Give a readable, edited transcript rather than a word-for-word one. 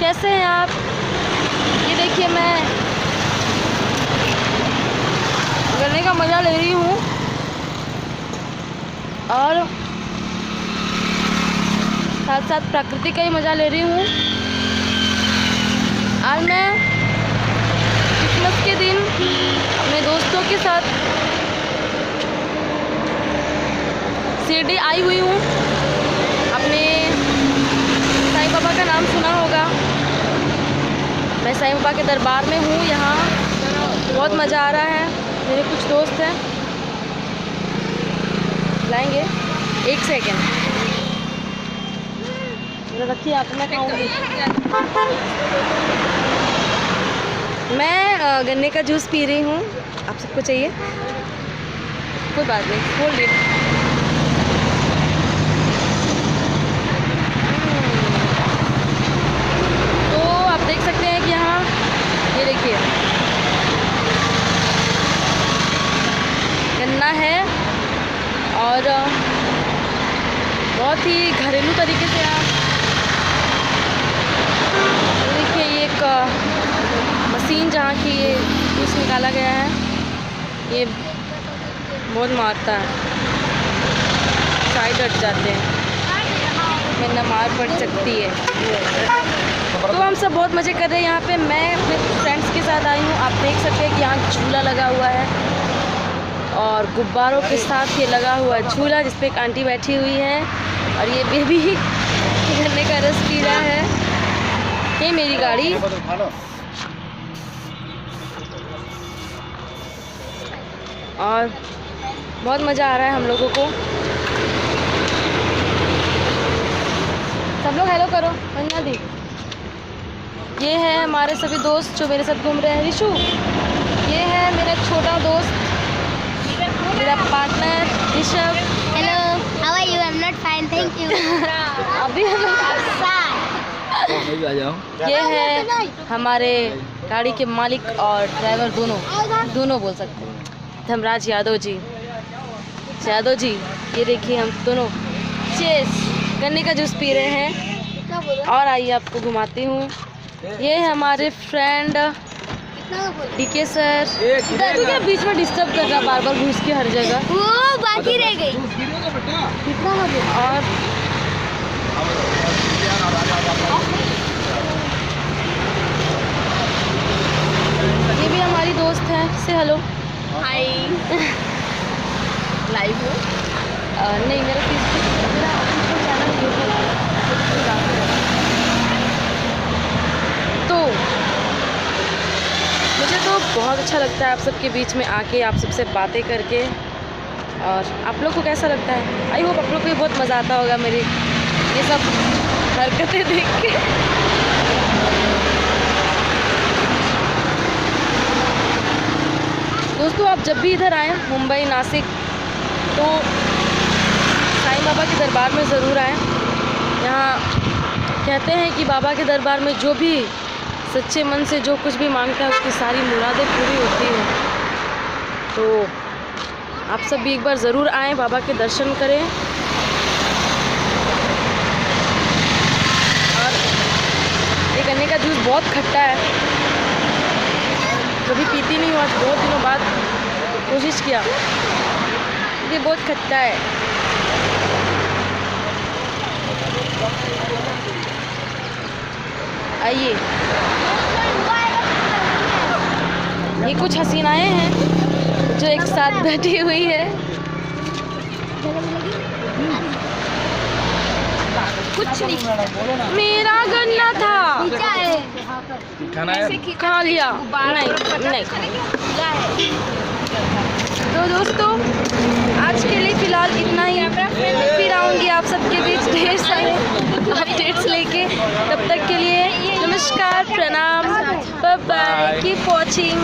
कैसे हैं आप? ये देखिए मैं गन्ने का मज़ा ले रही हूँ और साथ साथ प्रकृति का ही मज़ा ले रही हूँ। आज मैं क्रिसमस के दिन अपने दोस्तों के साथ शिरडी आई हुई हूँ। अपने साईं बाबा का नाम सुना होगा। मैं साईं बाबा के दरबार में हूँ। यहाँ बहुत मज़ा आ रहा है। मेरे कुछ दोस्त हैं, लाएंगे। एक सेकेंड रखिए, आप मैं खाऊंगी। मैं गन्ने का जूस पी रही हूँ। आप सबको चाहिए? कोई बात नहीं, खोल लीजिए। तो आप देख सकते हैं कि यहाँ ये देखिए गन्ना है और बहुत ही घरेलू तरीके से आप देखिए ये एक मशीन जहाँ की ये जूस निकाला गया है, ये बहुत मारता है, साइड हट जाते हैं, वरना मार पड़ सकती है। तो हम सब बहुत मज़े कर रहे हैं यहाँ पे। मैं अपने फ्रेंड्स के साथ आई हूँ। आप देख सकते हैं कि यहाँ झूला लगा हुआ है और गुब्बारों के साथ ये लगा हुआ है झूला, जिस पे एक आंटी बैठी हुई है और ये बेबी गन्ने का रस पी रहा है। ये मेरी गाड़ी और बहुत मज़ा आ रहा है हम लोगों को। सब लोग हेलो करो वंदना दी। ये है हमारे सभी दोस्त जो मेरे साथ घूम रहे हैं। रिशु, ये है मेरा छोटा दोस्त, मेरा partner Rishabh. Hello, how are you? I am not fine, thank you. अभी ये है हमारे गाड़ी के मालिक और ड्राइवर, दोनों बोल सकते हैं, धर्मराज यादव जी। ये देखिए हम दोनों चेस गन्ने का जूस पी रहे हैं। और आइए आपको घुमाती हूँ। ये है हमारे फ्रेंड डीके सर। तू क्या बीच में डिस्टर्ब कर रहा, बार बार घुस के हर जगह। वो बाकी रह गई। और ये भी हमारी दोस्त है, से हेलो। हाय। लाइव हो? नहीं, मेरा फेसबुक, मेरा चैनल तो मुझे तो बहुत अच्छा लगता है आप सबके बीच में आके, आप सबसे बातें करके। और आप लोग को कैसा लगता है? आई होप आप लोग को भी बहुत मज़ा आता होगा मेरी ये सब हरकतें देख के। दोस्तों, आप जब भी इधर आएँ, मुंबई, नासिक, तो साईं बाबा के दरबार में ज़रूर आएँ। यहाँ कहते हैं कि बाबा के दरबार में जो भी सच्चे मन से जो कुछ भी मांगता है उसकी सारी मुरादें पूरी होती हैं। तो आप सब भी एक बार ज़रूर आएँ, बाबा के दर्शन करें। और ये गन्ने का जूस बहुत खट्टा है, कभी पीती नहीं हूँ, आज बहुत दिनों बाद कोशिश किया। ये बहुत खट्टा है। आइए, ये कुछ हसीनाएं हैं जो एक साथ बैठी हुई है। कुछ नहीं, मेरा गन्ना था, खा लिया। नहीं। तो दोस्तों, आज के लिए फ़िलहाल इतना ही। फिर आऊँगी आप सबके बीच ढेर सारे अपडेट्स लेके। तब तक के लिए नमस्कार, प्रणाम, बाय बाय, कीप वॉचिंग।